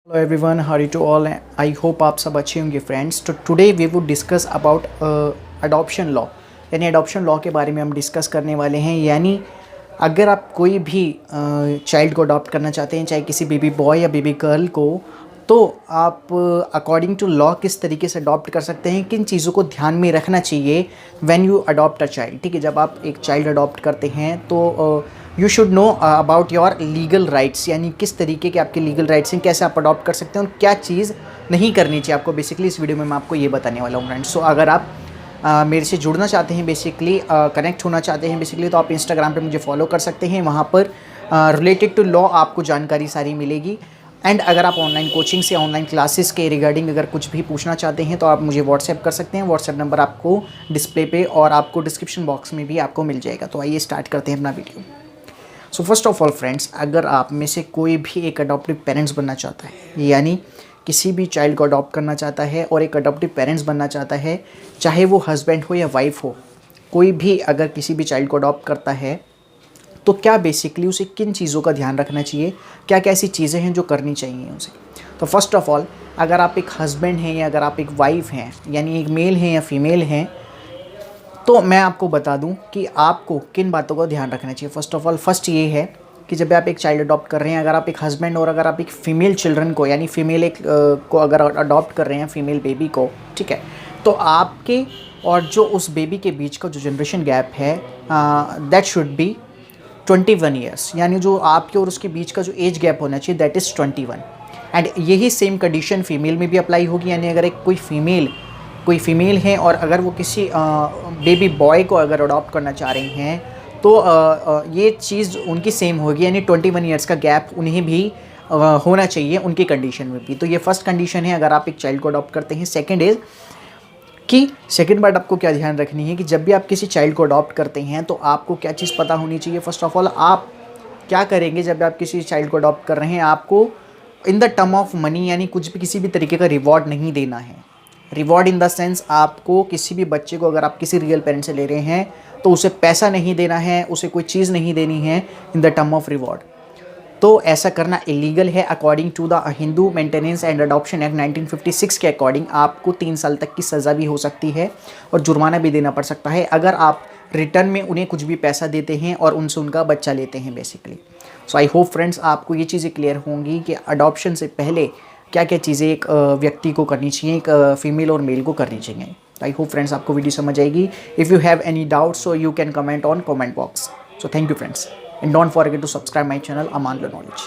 Hello everyone, how to all. I hope आप सब अच्छे होंगे फ्रेंड्स। तो today we would discuss about adoption law, यानी अडॉप्शन लॉ के बारे में हम डिस्कस करने वाले हैं। यानी अगर आप कोई भी चाइल्ड को अडॉप्ट करना चाहते हैं, चाहे किसी बेबी बॉय या बेबी गर्ल को, तो आप अकॉर्डिंग टू लॉ किस तरीके से अडॉप्ट कर सकते हैं, किन चीज़ों को ध्यान में रखना चाहिए when you adopt a child. ठीक है, जब आप एक चाइल्ड अडॉप्ट करते हैं तो you should know about your legal rights, यानी किस तरीके के आपके लीगल राइट्स हैं, कैसे आप अडॉप्ट कर सकते हैं और क्या चीज़ नहीं करनी चाहिए आपको। बेसिकली इस वीडियो में मैं आपको ये बताने वाला हूँ फ्रेंड्स। सो अगर आप मेरे से जुड़ना चाहते हैं, बेसिकली कनेक्ट होना चाहते हैं बेसिकली, तो आप इंस्टाग्राम पे मुझे फॉलो कर सकते हैं। वहाँ पर रिलेटेड टू लॉ आपको जानकारी सारी मिलेगी। एंड अगर आप ऑनलाइन कोचिंग से, ऑनलाइन क्लासेस के रिगार्डिंग अगर कुछ भी पूछना चाहते हैं तो आप मुझे व्हाट्सएप कर सकते हैं। व्हाट्सएप नंबर आपको डिस्प्ले पे और आपको डिस्क्रिप्शन बॉक्स में भी आपको मिल जाएगा। तो आइए स्टार्ट करते हैं अपना video. So first of all friends, अगर आप में से कोई भी एक अडॉप्टिव पेरेंट्स बनना चाहता है, यानी किसी भी चाइल्ड को अडॉप्ट करना चाहता है और एक अडॉप्टिव पेरेंट्स बनना चाहता है, चाहे वो हस्बैंड हो या वाइफ हो, कोई भी अगर किसी भी चाइल्ड को अडॉप्ट करता है तो क्या बेसिकली उसे किन चीज़ों का ध्यान रखना चाहिए, क्या क्या ऐसी चीज़ें हैं जो करनी चाहिए उसे। तो फर्स्ट ऑफ ऑल, अगर आप एक हस्बैंड हैं या अगर आप एक वाइफ हैं, यानी एक मेल हैं या फीमेल हैं, तो मैं आपको बता दूं कि आपको किन बातों का ध्यान रखना चाहिए। फर्स्ट ऑफ ऑल, फर्स्ट ये है कि जब आप एक चाइल्ड अडॉप्ट कर रहे हैं, अगर आप एक हस्बैंड और अगर आप एक फ़ीमेल चिल्ड्रन को, यानी फ़ीमेल एक को अगर अडॉप्ट कर रहे हैं, फ़ीमेल बेबी को, ठीक है, तो आपके और जो उस बेबी के बीच का जो जनरेशन गैप है, दैट शुड बी 21 ईयर्स, यानी जो आपके और उसके बीच का जो एज गैप होना चाहिए दैट इज़ 21। एंड यही सेम कंडीशन फ़ीमेल में भी अप्लाई होगी, यानी अगर एक कोई फ़ीमेल है और अगर वो किसी बेबी बॉय को अगर अडॉप्ट करना चाह रही हैं तो ये चीज़ उनकी सेम होगी, यानी 21 ईयर्स का गैप उन्हें भी होना चाहिए उनकी कंडीशन में भी। तो ये फर्स्ट कंडीशन है अगर आप एक चाइल्ड को अडॉप्ट करते हैं। सेकंड बात आपको क्या ध्यान रखनी है कि जब भी आप किसी चाइल्ड को अडॉप्ट करते हैं तो आपको क्या चीज़ पता होनी चाहिए। फर्स्ट ऑफ ऑल, आप क्या करेंगे जब आप किसी चाइल्ड को अडॉप्ट कर रहे हैं, आपको इन द टर्म ऑफ मनी, यानी कुछ भी किसी भी तरीके का रिवॉर्ड नहीं देना है। रिवॉर्ड इन द सेंस, आपको किसी भी बच्चे को अगर आप किसी रियल पेरेंट से ले रहे हैं तो उसे पैसा नहीं देना है, उसे कोई चीज़ नहीं देनी है in the term of reward. तो ऐसा करना इलीगल है। According to the Hindu maintenance and adoption act 1956 के अकॉर्डिंग आपको 3 साल तक की सज़ा भी हो सकती है और जुर्माना भी देना पड़ सकता है अगर आप रिटर्न में उन्हें कुछ भी पैसा देते हैं और उनसे उनका बच्चा लेते हैं basically. So I hope friends आपको ये चीज़ें क्लियर होंगी कि अडॉप्शन से पहले क्या क्या चीज़ें एक व्यक्ति को करनी चाहिए, एक फीमेल और मेल को करनी चाहिए। आई होप फ्रेंड्स आपको वीडियो समझ आएगी। If you have any doubt so you can comment on comment box. So thank you friends, and don't forget to subscribe my channel Aman Knowledge.